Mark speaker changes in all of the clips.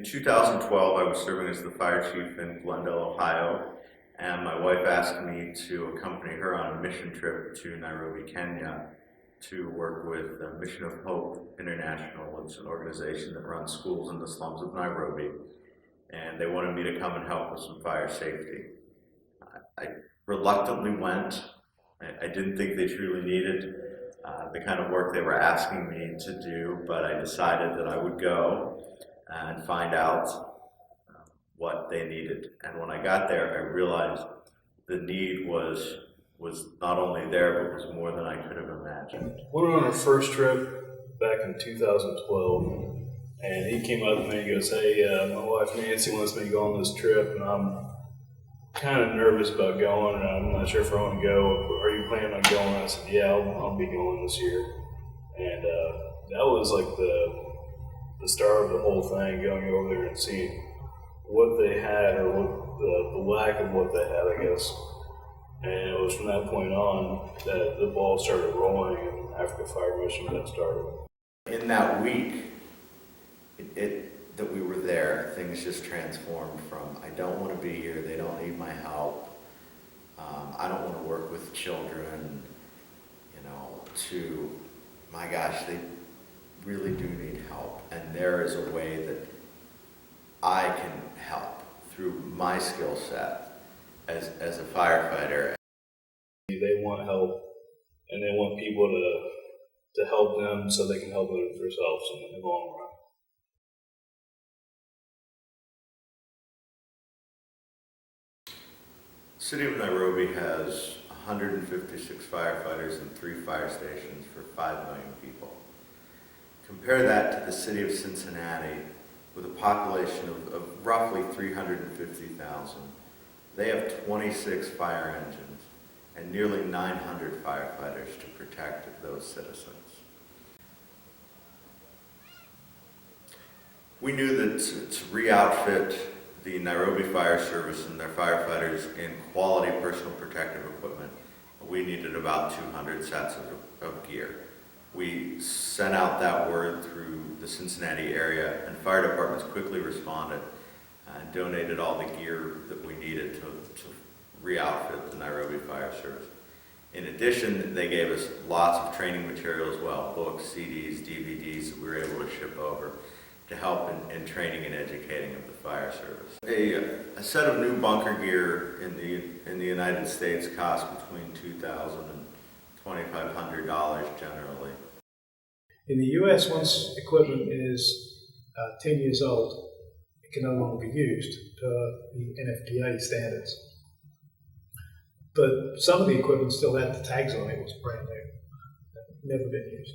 Speaker 1: In 2012, I was serving as the fire chief in Glendale, Ohio, and my wife asked me to accompany her on a mission trip to Nairobi, Kenya, to work with the Mission of Hope International. It's an organization that runs schools in the slums of Nairobi, and they wanted me to come and help with some fire safety. I reluctantly went. I didn't think they truly needed the kind of work they were asking me to do, but I decided that I would go and find out what they needed. And when I got there, I realized the need was not only there, but was more than I could have imagined.
Speaker 2: We went on our first trip back in 2012, and he came up to me and goes, "Hey, my wife Nancy wants me to go on this trip, and I'm kind of nervous about going, and I'm not sure if I want to go. Are you planning on going?" I said, "Yeah, I'll be going this year." And that was like the start of the whole thing, going over there and seeing what they had, or what the lack of what they had, I guess. And it was from that point on that the ball started rolling and Africa Fire Mission got started.
Speaker 1: In that week that we were there, things just transformed from, I don't want to be here, they don't need my help, I don't want to work with children, to, my gosh, they really do need help. And there is a way that I can help through my skill set as a firefighter.
Speaker 2: They want help, and they want people to help them so they can help themselves in the long run.
Speaker 1: The city of Nairobi has 156 firefighters and 3 fire stations for 5 million people. Compare that to the city of Cincinnati with a population of roughly 350,000. They have 26 fire engines and nearly 900 firefighters to protect those citizens. We knew that to re-outfit the Nairobi Fire Service and their firefighters in quality personal protective equipment, we needed about 200 sets of gear. We sent out that word through the Cincinnati area, and fire departments quickly responded and donated all the gear that we needed to re-outfit the Nairobi Fire Service. In addition, they gave us lots of training material as well, books, CDs, DVDs that we were able to ship over to help in training and educating of the fire service. A set of new bunker gear in the United States costs between $2,000 and $2,500 generally.
Speaker 3: In the US, once equipment is 10 years old, it can no longer be used per the NFPA standards. But some of the equipment still had the tags on it, it was brand new, never been used.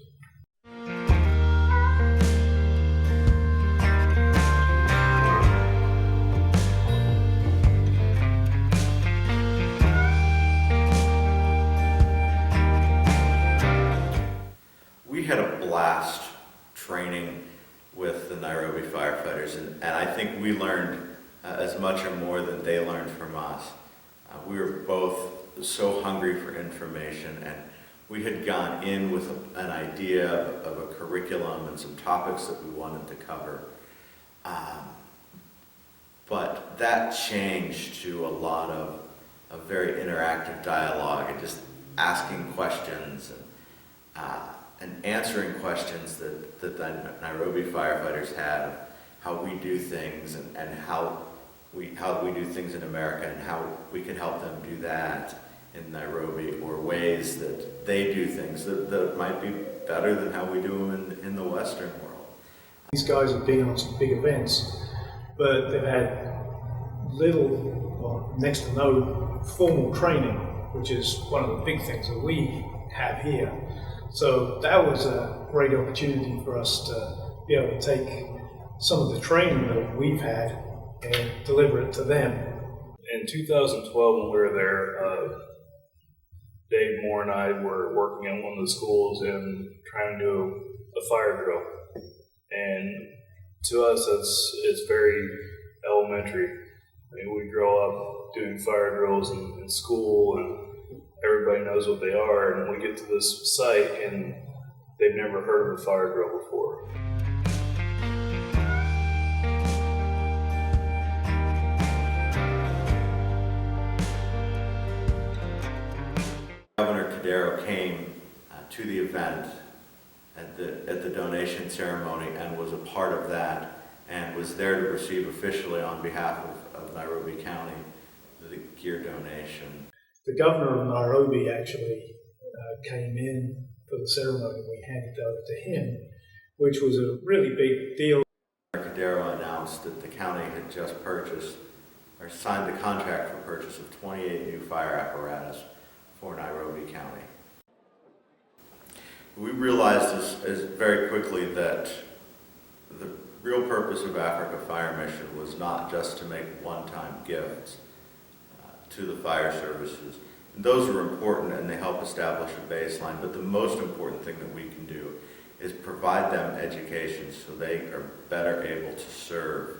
Speaker 1: We had a blast training with the Nairobi firefighters, and I think we learned as much or more than they learned from us. We were both so hungry for information, and we had gone in with an idea of a curriculum and some topics that we wanted to cover. But that changed to a lot of a very interactive dialogue and just asking questions and answering questions that the Nairobi firefighters had, how we do things and how we do things in America and how we can help them do that in Nairobi, or ways that they do things that might be better than how we do them in the Western world.
Speaker 3: These guys have been on some big events, but they've had little or next to no formal training, which is one of the big things that we have here. So that was a great opportunity for us to be able to take some of the training that we've had and deliver it to them.
Speaker 2: In 2012, when we were there, Dave Moore and I were working in one of the schools and trying to do a fire drill. And to us, it's very elementary. I mean, we grow up doing fire drills in school, and everybody knows what they are. And we get to this site, and they've never heard of a fire drill before.
Speaker 1: Cordero came to the event at the donation ceremony and was a part of that and was there to receive officially on behalf of Nairobi County the gear donation.
Speaker 3: The governor of Nairobi actually came in for the ceremony. We handed it over to him, which was a really big deal.
Speaker 1: Cordero announced that the county had just purchased or signed the contract for purchase of 28 new fire apparatus for Nairobi County. We realized as very quickly that the real purpose of Africa Fire Mission was not just to make one-time gifts to the fire services. And those are important and they help establish a baseline, but the most important thing that we can do is provide them education so they are better able to serve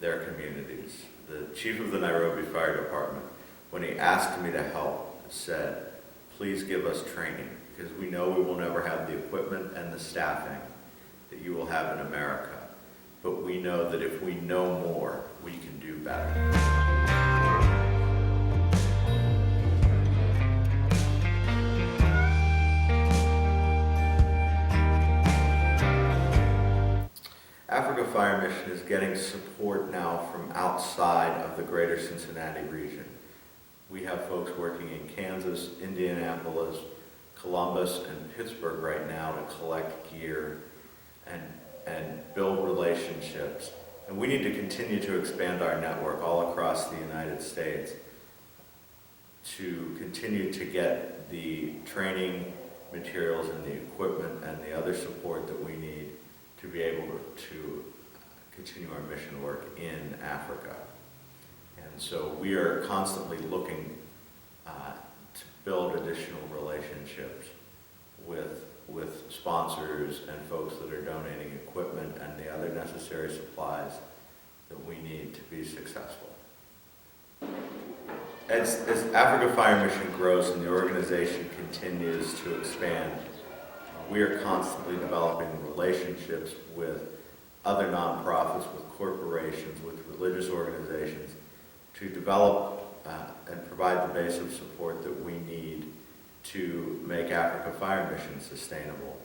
Speaker 1: their communities. The chief of the Nairobi Fire Department, when he asked me to help, said, please give us training, because we know we will never have the equipment and the staffing that you will have in America. But we know that if we know more, we can do better. Africa Fire Mission is getting support now from outside of the greater Cincinnati region. We have folks working in Kansas, Indianapolis, Columbus, and Pittsburgh right now to collect gear and build relationships. And we need to continue to expand our network all across the United States to continue to get the training materials and the equipment and the other support that we need to be able to continue our mission work in Africa. And so we are constantly looking to build additional relationships with sponsors and folks that are donating equipment and the other necessary supplies that we need to be successful. As Africa Fire Mission grows and the organization continues to expand, we are constantly developing relationships with other nonprofits, with corporations, with religious organizations to develop and provide the base of support that we need to make Africa Fire Mission sustainable,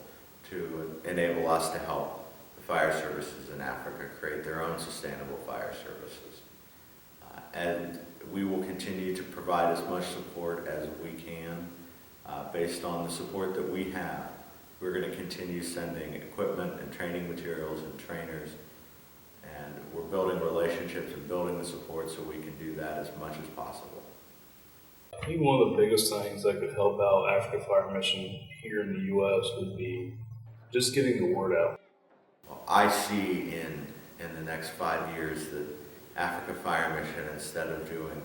Speaker 1: to enable us to help the fire services in Africa create their own sustainable fire services. And we will continue to provide as much support as we can based on the support that we have. We're going to continue sending equipment and training materials and trainers, and we're building relationships and building the support so we can do that as much as possible.
Speaker 2: I think one of the biggest things that could help out Africa Fire Mission here in the U.S. would be just getting the word out.
Speaker 1: I see in the next 5 years that Africa Fire Mission, instead of doing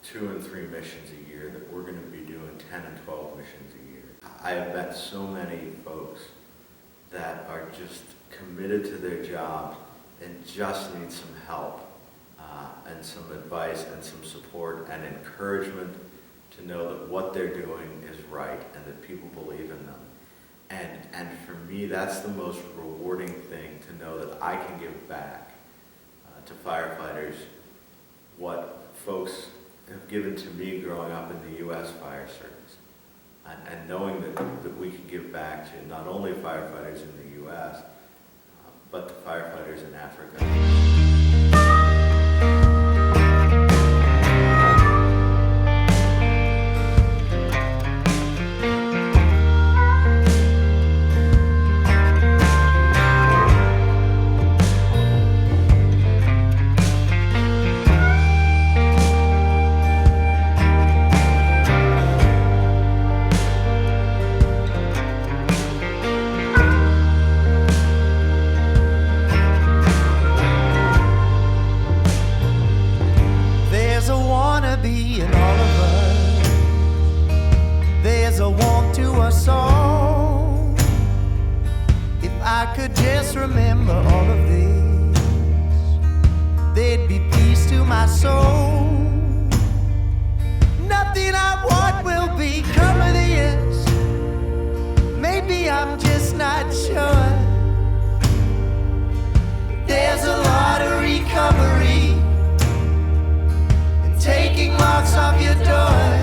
Speaker 1: 2 and 3 missions a year, that we're going to be doing 10 and 12 missions a year. I have met so many folks that are just committed to their jobs and just need some help and some advice and some support and encouragement to know that what they're doing is right and that people believe in them. And for me, that's the most rewarding thing, to know that I can give back to firefighters what folks have given to me growing up in the U.S. Fire Service. And knowing that we can give back to not only firefighters in the U.S., but to firefighters in Africa.
Speaker 4: I could just remember all of this, there'd be peace to my soul. Nothing I want will become of this. Maybe I'm just not sure. There's a lot of recovery and taking marks off your door.